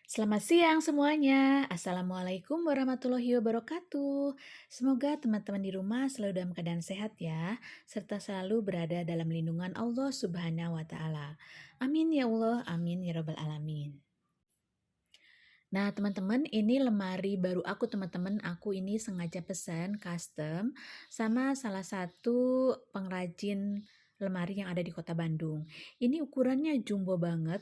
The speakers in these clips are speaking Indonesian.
Selamat siang semuanya. Assalamualaikum warahmatullahi wabarakatuh. Semoga teman-teman di rumah selalu dalam keadaan sehat ya, serta selalu berada dalam lindungan Allah Subhanahu wa Ta'ala. Amin ya Allah, amin ya Rabbal 'Alamin. Nah, teman-teman, ini lemari baru aku, teman-teman. Aku ini sengaja pesan custom sama salah satu pengrajin lemari yang ada di Kota Bandung. Ini ukurannya jumbo banget.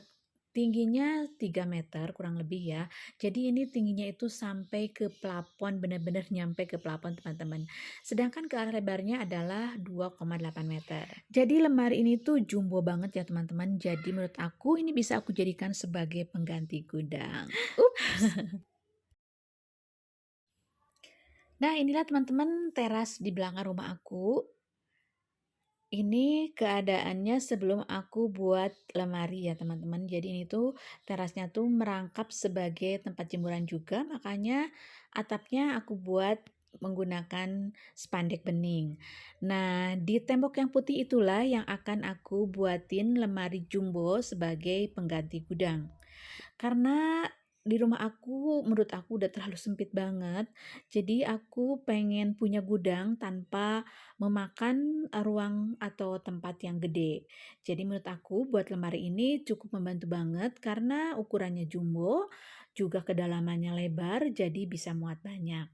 Tingginya 3 meter kurang lebih ya. Jadi ini tingginya itu sampai ke plafon, benar-benar nyampe ke plafon, teman-teman. Sedangkan ke arah lebarnya adalah 2,8 meter. Jadi lemari ini tuh jumbo banget ya, teman-teman. Jadi menurut aku ini bisa aku jadikan sebagai pengganti gudang. Nah, inilah teman-teman teras di belakang rumah aku. Ini keadaannya sebelum aku buat lemari ya, teman-teman. Jadi ini tuh terasnya tuh merangkap sebagai tempat jemuran juga, makanya atapnya aku buat menggunakan spanduk bening. Nah, di tembok yang putih itulah yang akan aku buatin lemari jumbo sebagai pengganti gudang. Karena di rumah aku, menurut aku udah terlalu sempit banget. Jadi aku pengen punya gudang tanpa memakan ruang atau tempat yang gede. Jadi menurut aku buat lemari ini cukup membantu banget karena ukurannya jumbo, juga kedalamannya lebar, jadi bisa muat banyak.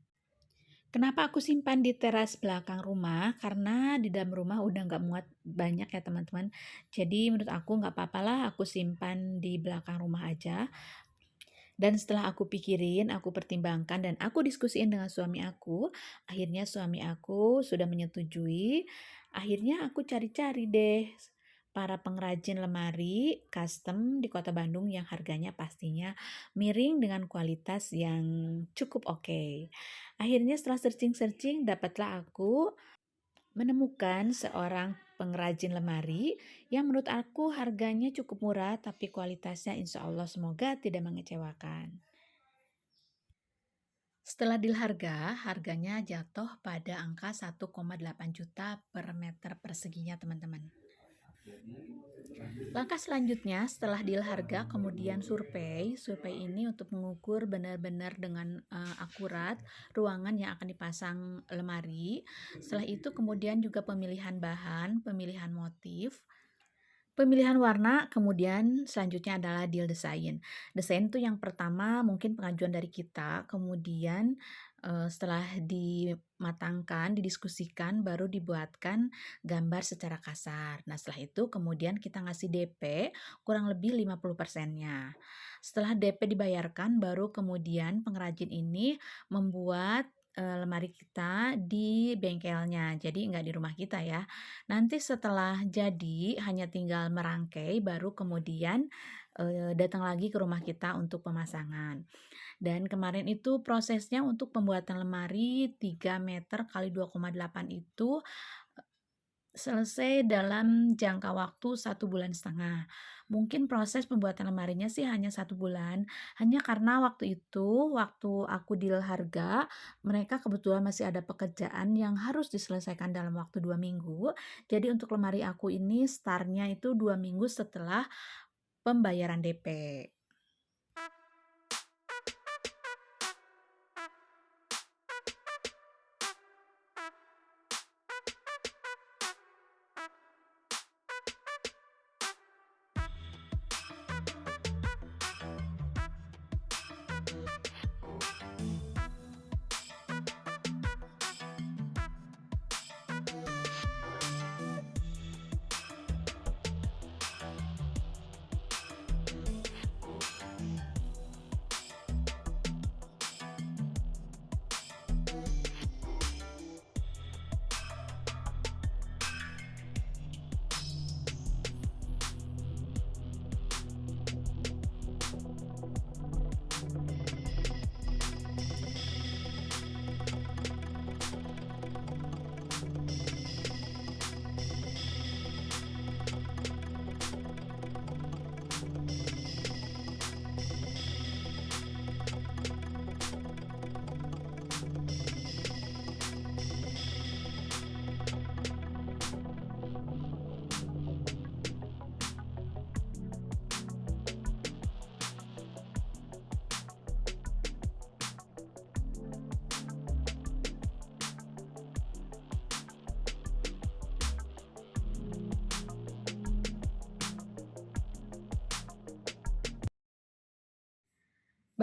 Kenapa aku simpan di teras belakang rumah? Karena di dalam rumah udah nggak muat banyak ya, teman-teman. Jadi menurut aku nggak apa-apa lah aku simpan di belakang rumah aja. Dan setelah aku pikirin, aku pertimbangkan dan aku diskusiin dengan suami aku, akhirnya suami aku sudah menyetujui. Akhirnya aku cari-cari deh para pengrajin lemari custom di Kota Bandung yang harganya pastinya miring dengan kualitas yang cukup oke. Akhirnya setelah searching-searching dapatlah aku menemukan seorang pengrajin lemari yang menurut aku harganya cukup murah tapi kualitasnya insya Allah semoga tidak mengecewakan. Setelah deal harganya jatuh pada angka 1,8 juta per meter perseginya, teman-teman. Langkah selanjutnya setelah deal harga kemudian survei. Survei ini untuk mengukur benar-benar dengan akurat ruangan yang akan dipasang lemari. Setelah itu kemudian juga pemilihan bahan, pemilihan motif, pemilihan warna, kemudian selanjutnya adalah deal desain. Desain itu yang pertama mungkin pengajuan dari kita, kemudian setelah dimatangkan, didiskusikan, baru dibuatkan gambar secara kasar. Nah, setelah itu kemudian kita ngasih DP kurang lebih 50%-nya. Setelah DP dibayarkan, baru kemudian pengrajin ini membuat lemari kita di bengkelnya, jadi nggak di rumah kita ya. Nanti setelah jadi hanya tinggal merangkai baru kemudian datang lagi ke rumah kita untuk pemasangan. Dan kemarin itu prosesnya untuk pembuatan lemari 3 meter kali 2,8 itu selesai dalam jangka waktu 1,5 bulan. Mungkin proses pembuatan lemarinya sih hanya 1 bulan, hanya karena waktu itu, waktu aku deal harga, mereka kebetulan masih ada pekerjaan yang harus diselesaikan dalam waktu 2 minggu. Jadi untuk lemari aku ini startnya itu 2 minggu setelah pembayaran DP.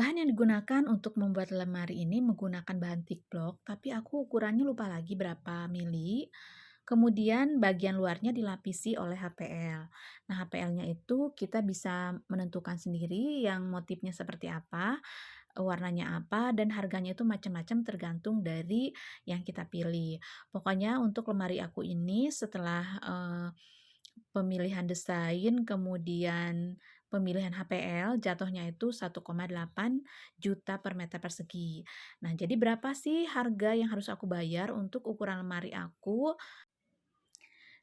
Bahan yang digunakan untuk membuat lemari ini menggunakan bahan thick block, tapi aku ukurannya lupa lagi berapa mili. Kemudian bagian luarnya dilapisi oleh HPL. Nah, HPL-nya itu kita bisa menentukan sendiri yang motifnya seperti apa, warnanya apa, dan harganya itu macam-macam tergantung dari yang kita pilih. Pokoknya untuk lemari aku ini setelah pemilihan desain, kemudian pemilihan HPL, jatuhnya itu 1,8 juta per meter persegi. Nah, jadi berapa sih harga yang harus aku bayar untuk ukuran lemari aku?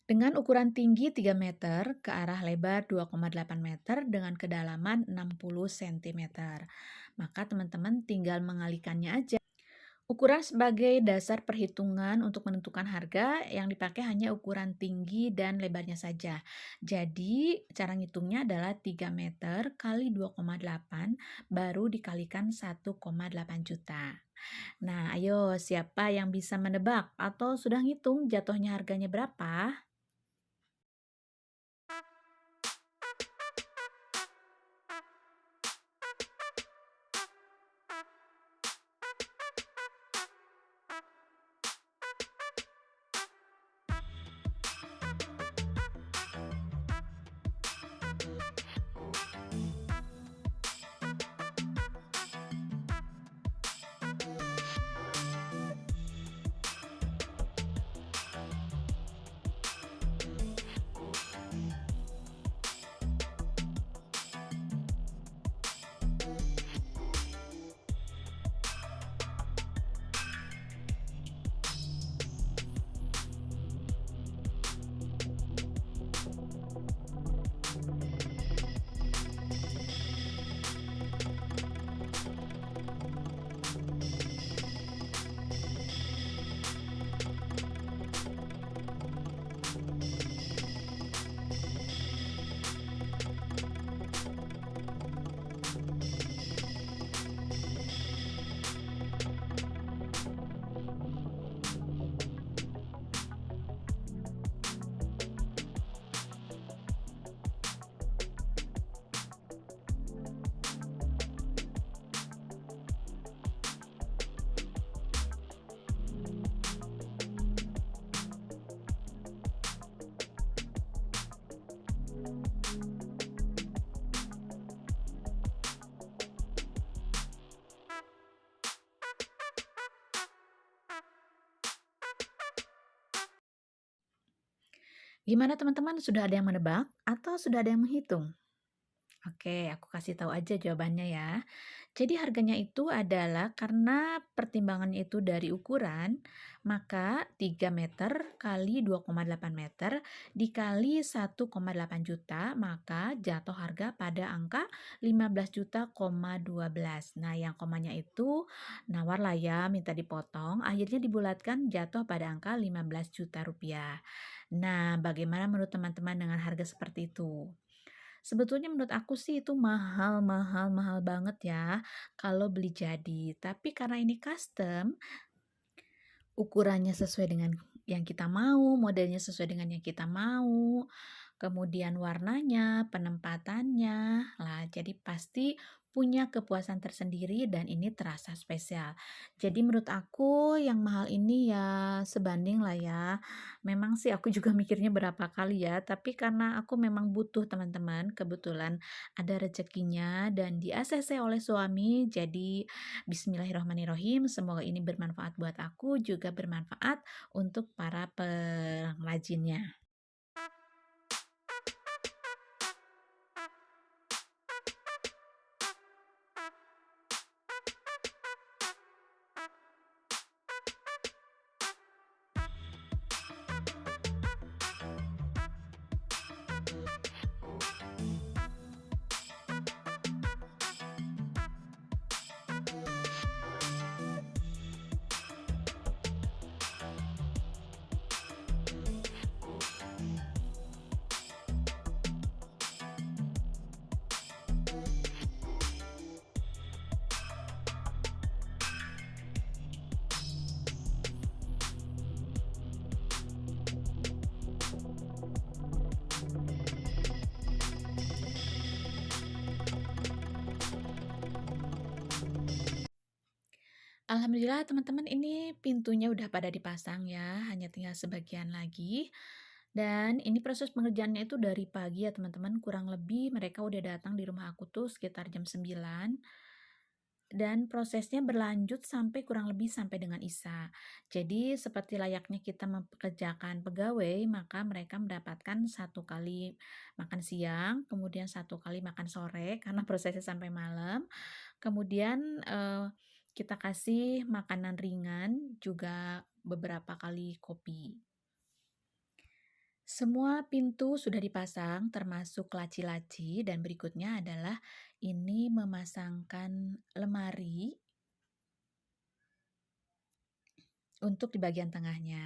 Dengan ukuran tinggi 3 meter ke arah lebar 2,8 meter dengan kedalaman 60 cm. Maka teman-teman tinggal mengalihkannya aja. Ukuran sebagai dasar perhitungan untuk menentukan harga yang dipakai hanya ukuran tinggi dan lebarnya saja. Jadi cara ngitungnya adalah 3 meter kali 2,8 baru dikalikan 1,8 juta. Nah, ayo siapa yang bisa menebak atau sudah ngitung jatuhnya harganya berapa? Gimana teman-teman, sudah ada yang menebak atau sudah ada yang menghitung? Oke, aku kasih tahu aja jawabannya ya. Jadi harganya itu adalah karena pertimbangannya itu dari ukuran, maka 3 meter kali 2,8 meter dikali 1,8 juta, maka jatuh harga pada angka 15 juta, 12. Nah, yang komanya itu nawar lah ya, minta dipotong, akhirnya dibulatkan jatuh pada angka 15 juta rupiah. Nah, bagaimana menurut teman-teman dengan harga seperti itu? Sebetulnya menurut aku sih itu mahal mahal mahal banget ya kalau beli jadi. Tapi karena ini custom, ukurannya sesuai dengan yang kita mau, modelnya sesuai dengan yang kita mau, kemudian warnanya, penempatannya, lah jadi pasti punya kepuasan tersendiri dan ini terasa spesial. Jadi menurut aku yang mahal ini ya sebanding lah ya. Memang sih aku juga mikirnya berapa kali ya, tapi karena aku memang butuh teman-teman, kebetulan ada rezekinya dan di ACC oleh suami, jadi bismillahirrahmanirrahim, semoga ini bermanfaat buat aku, juga bermanfaat untuk para pengrajinnya. Alhamdulillah teman-teman ini pintunya udah pada dipasang ya, hanya tinggal sebagian lagi. Dan ini proses pengerjaannya itu dari pagi ya teman-teman, kurang lebih mereka udah datang di rumah aku tuh sekitar jam 9. Dan prosesnya berlanjut sampai kurang lebih sampai dengan Isya. Jadi seperti layaknya kita mempekerjakan pegawai, maka mereka mendapatkan 1 kali makan siang, kemudian 1 kali makan sore karena prosesnya sampai malam. Kemudian, kita kasih makanan ringan, juga beberapa kali kopi. Semua pintu sudah dipasang, termasuk laci-laci, dan berikutnya adalah ini memasangkan lemari untuk di bagian tengahnya.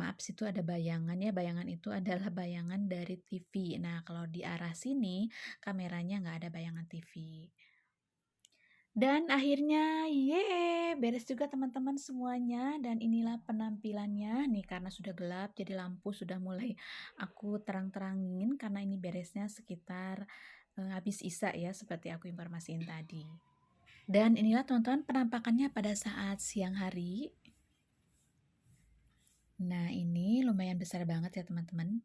Maaf, situ ada bayangan ya, bayangan itu adalah bayangan dari TV. Nah, kalau di arah sini kameranya nggak ada bayangan TV. Dan akhirnya, yeay, beres juga teman-teman semuanya. Dan inilah penampilannya. Nih, karena sudah gelap, jadi lampu sudah mulai aku terang-terangin karena ini beresnya sekitar habis Isya ya, seperti aku informasiin tadi. Dan inilah teman-teman penampakannya pada saat siang hari. Nah, ini lumayan besar banget ya teman-teman.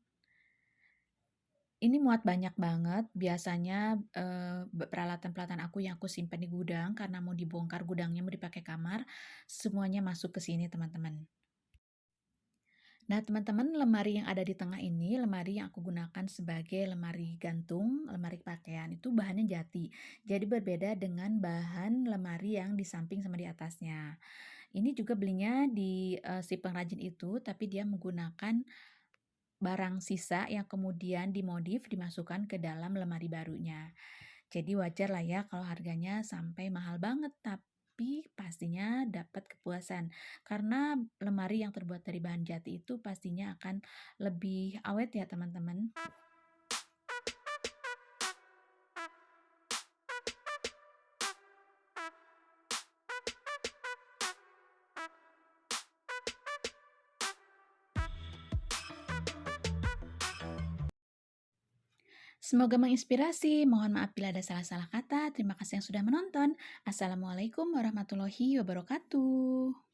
Ini muat banyak banget, biasanya, peralatan-peralatan aku yang aku simpan di gudang karena mau dibongkar gudangnya, mau dipakai kamar, semuanya masuk ke sini teman-teman. Nah teman-teman, lemari yang ada di tengah ini, lemari yang aku gunakan sebagai lemari gantung, lemari pakaian, itu bahannya jati. Jadi berbeda dengan bahan lemari yang di samping sama di atasnya. Ini juga belinya di, si pengrajin itu, tapi dia menggunakan barang sisa yang kemudian dimodif dimasukkan ke dalam lemari barunya. Jadi wajar lah ya kalau harganya sampai mahal banget, tapi pastinya dapat kepuasan. Karena lemari yang terbuat dari bahan jati itu pastinya akan lebih awet ya teman-teman. Semoga menginspirasi. Mohon maaf bila ada salah-salah kata. Terima kasih yang sudah menonton. Assalamualaikum warahmatullahi wabarakatuh.